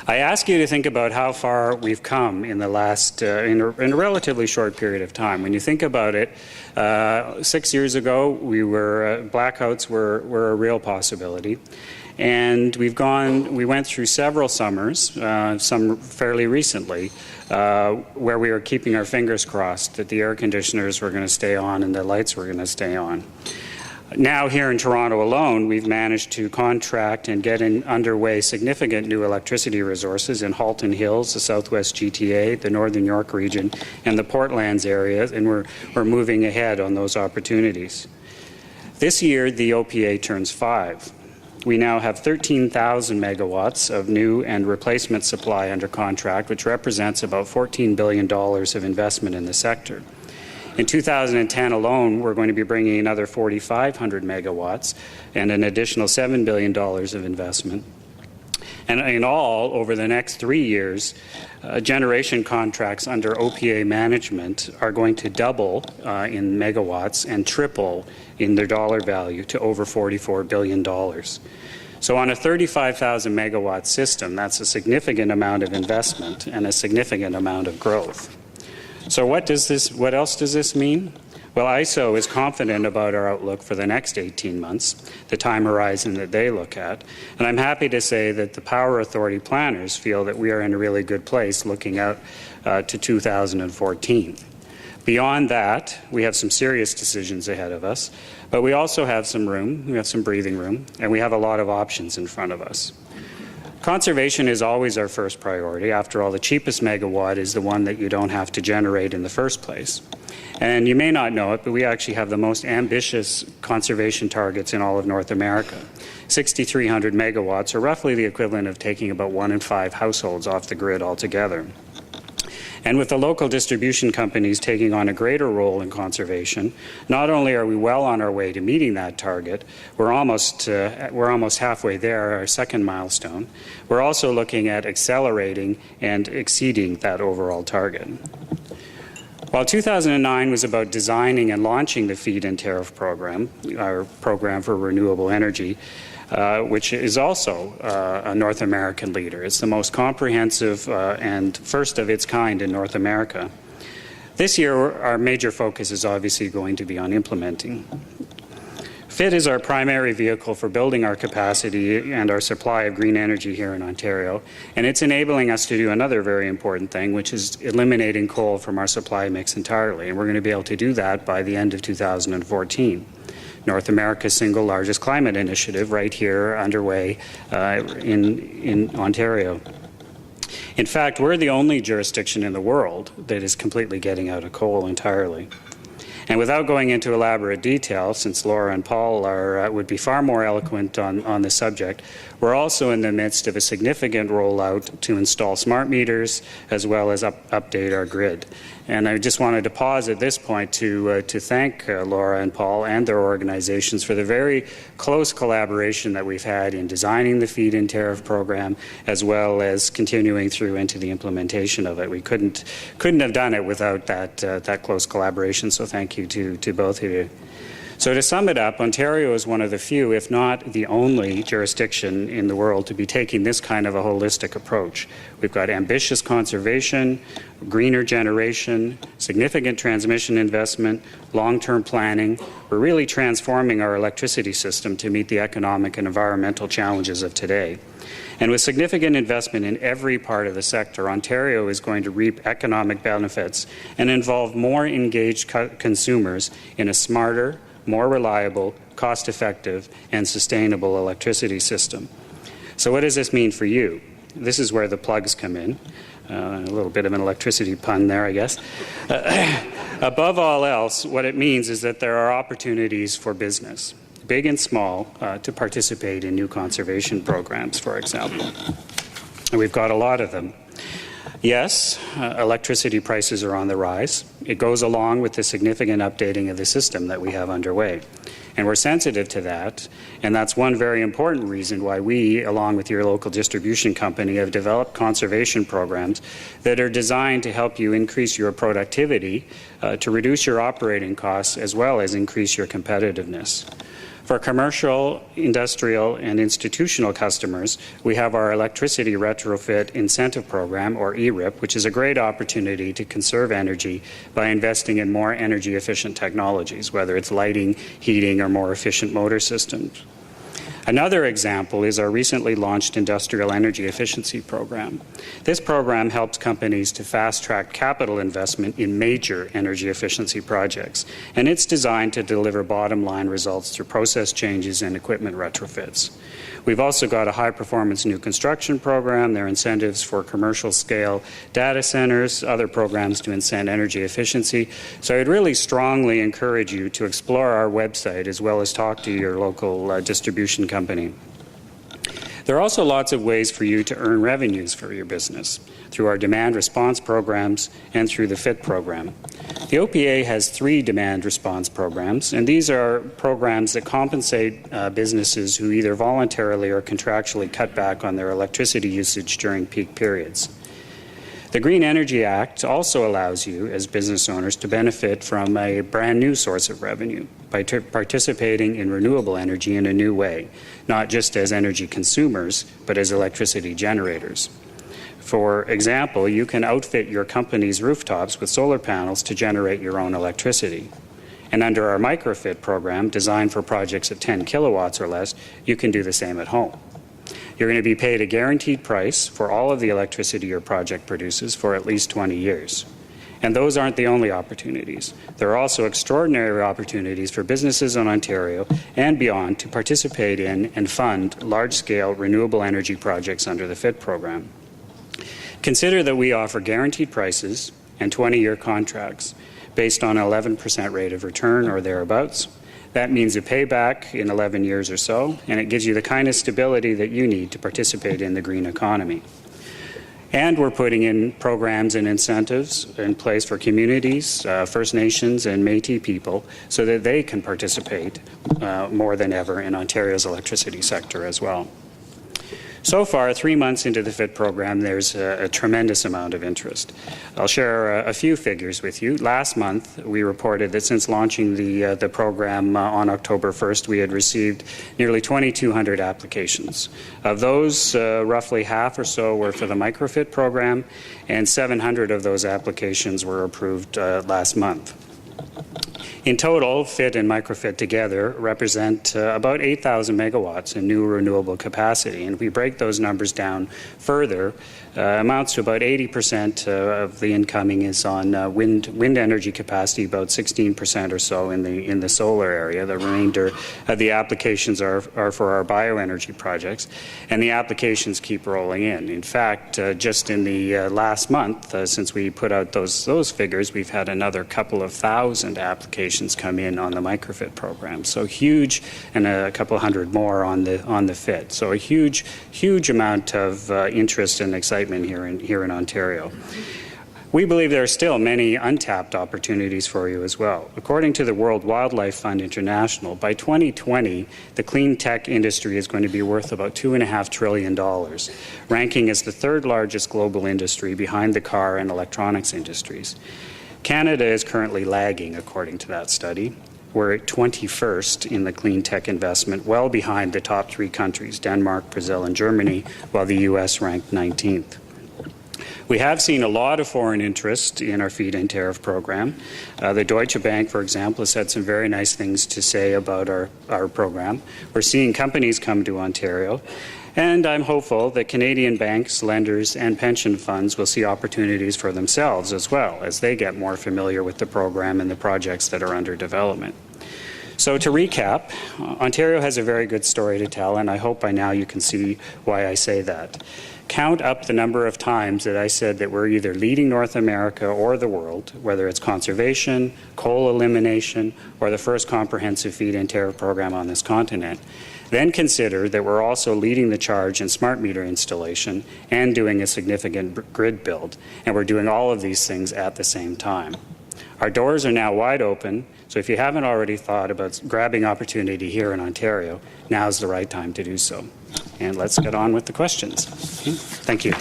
I ask you to think about how far we've come in the last, in a relatively short period of time. When you think about it, 6 years ago, blackouts were a real possibility. And we went through several summers, some fairly recently, where we were keeping our fingers crossed that the air conditioners were going to stay on and the lights were going to stay on. Now, here in Toronto alone, we've managed to contract and get underway significant new electricity resources in Halton Hills, the Southwest GTA, the Northern York region, and the Portlands area, and we're moving ahead on those opportunities. This year, the OPA turns 5. We now have 13,000 megawatts of new and replacement supply under contract, which represents about $14 billion of investment in the sector. In 2010 alone, we're going to be bringing another 4,500 megawatts and an additional $7 billion of investment. And in all, over the next 3 years, generation contracts under OPA management are going to double in megawatts and triple in their dollar value to over $44 billion. So on a 35,000 megawatt system, that's a significant amount of investment and a significant amount of growth. So what else does this mean? Well, ISO is confident about our outlook for the next 18 months, the time horizon that they look at. And I'm happy to say that the Power Authority planners feel that we are in a really good place looking out to 2014. Beyond that, we have some serious decisions ahead of us, but we also have some room, we have some breathing room, and we have a lot of options in front of us. Conservation is always our first priority. After all, the cheapest megawatt is the one that you don't have to generate in the first place. And you may not know it, but we actually have the most ambitious conservation targets in all of North America. 6,300 megawatts, or roughly the equivalent of taking about 1 in 5 households off the grid altogether. And with the local distribution companies taking on a greater role in conservation, not only are we well on our way to meeting that target, we're almost halfway there, our second milestone. We're also looking at accelerating and exceeding that overall target. While 2009 was about designing and launching the feed-in tariff program, our program for renewable energy, which is also a North American leader. It's the most comprehensive and first of its kind in North America. This year, our major focus is obviously going to be on implementing. FIT is our primary vehicle for building our capacity and our supply of green energy here in Ontario, and it's enabling us to do another very important thing, which is eliminating coal from our supply mix entirely, and we're going to be able to do that by the end of 2014. North America's single largest climate initiative right here underway in Ontario. In fact, we're the only jurisdiction in the world that is completely getting out of coal entirely. And without going into elaborate detail, since Laura and Paul would be far more eloquent on the subject, we're also in the midst of a significant rollout to install smart meters as well as update our grid. And I just wanted to pause at this point to thank Laura and Paul and their organizations for the very close collaboration that we've had in designing the feed-in tariff program, as well as continuing through into the implementation of it. We couldn't have done it without that close collaboration. So thank you to both of you. So to sum it up, Ontario is one of the few, if not the only, jurisdiction in the world to be taking this kind of a holistic approach. We've got ambitious conservation, greener generation, significant transmission investment, long-term planning. We're really transforming our electricity system to meet the economic and environmental challenges of today. And with significant investment in every part of the sector, Ontario is going to reap economic benefits and involve more engaged consumers in a smarter, more reliable, cost-effective, and sustainable electricity system. So what does this mean for you? This is where the plugs come in. A little bit of an electricity pun there, I guess. Above all else, what it means is that there are opportunities for business, big and small, to participate in new conservation programs, for example. And we've got a lot of them. Yes, electricity prices are on the rise. It goes along with the significant updating of the system that we have underway. And we're sensitive to that, and that's one very important reason why we, along with your local distribution company, have developed conservation programs that are designed to help you increase your productivity, to reduce your operating costs, as well as increase your competitiveness. For commercial, industrial, and institutional customers, we have our Electricity Retrofit Incentive Program, or ERIP, which is a great opportunity to conserve energy by investing in more energy-efficient technologies, whether it's lighting, heating, or more efficient motor systems. Another example is our recently launched Industrial Energy Efficiency Program. This program helps companies to fast-track capital investment in major energy efficiency projects, and it's designed to deliver bottom-line results through process changes and equipment retrofits. We've also got a high-performance new construction program. There are incentives for commercial-scale data centers, other programs to incent energy efficiency. So I'd really strongly encourage you to explore our website as well as talk to your local distribution company. There are also lots of ways for you to earn revenues for your business through our demand response programs and through the FIT program. The OPA has 3 demand response programs, and these are programs that compensate businesses who either voluntarily or contractually cut back on their electricity usage during peak periods. The Green Energy Act also allows you, as business owners, to benefit from a brand new source of revenue by participating in renewable energy in a new way, not just as energy consumers, but as electricity generators. For example, you can outfit your company's rooftops with solar panels to generate your own electricity. And under our microfit program, designed for projects at 10 kilowatts or less, you can do the same at home. You're going to be paid a guaranteed price for all of the electricity your project produces for at least 20 years. And those aren't the only opportunities. There are also extraordinary opportunities for businesses in Ontario and beyond to participate in and fund large-scale renewable energy projects under the FIT program. Consider that we offer guaranteed prices and 20-year contracts based on an 11% rate of return or thereabouts. That means a payback in 11 years or so, and it gives you the kind of stability that you need to participate in the green economy. And we're putting in programs and incentives in place for communities, First Nations and Métis people, so that they can participate more than ever in Ontario's electricity sector as well. So far, 3 months into the FIT program, there's a tremendous amount of interest. I'll share a few figures with you. Last month, we reported that since launching the program on October 1st, we had received nearly 2,200 applications. Of those, roughly half or so were for the microfit program, and 700 of those applications were approved last month. In total, FIT and microfit together represent about 8,000 megawatts in new renewable capacity. And if we break those numbers down further, amounts to about 80% of the incoming is on wind energy capacity, about 16% or so in the solar area. The remainder of the applications are for our bioenergy projects, and the applications keep rolling in. In fact, just in the last month, since we put out those figures, we've had another couple of thousand applications come in on the microfit program. So huge, and a couple hundred more on the FIT. So a huge amount of interest and excitement here in Ontario. We believe there are still many untapped opportunities for you as well. According to the World Wildlife Fund International, by 2020, the clean tech industry is going to be worth about $2.5 trillion, ranking as the 3rd largest global industry behind the car and electronics industries. Canada is currently lagging, according to that study. We're at 21st in the clean tech investment, well behind the top 3 countries, Denmark, Brazil, and Germany, while the U.S. ranked 19th. We have seen a lot of foreign interest in our feed-in tariff program. The Deutsche Bank, for example, has had some very nice things to say about our program. We're seeing companies come to Ontario, and I'm hopeful that Canadian banks, lenders, and pension funds will see opportunities for themselves as well as they get more familiar with the program and the projects that are under development. So to recap, Ontario has a very good story to tell, and I hope by now you can see why I say that. Count up the number of times that I said that we're either leading North America or the world, whether it's conservation, coal elimination, or the first comprehensive feed-in tariff program on this continent. Then consider that we're also leading the charge in smart meter installation and doing a significant grid build, and we're doing all of these things at the same time. Our doors are now wide open, so if you haven't already thought about grabbing opportunity here in Ontario, now's the right time to do so. And let's get on with the questions. Thank you.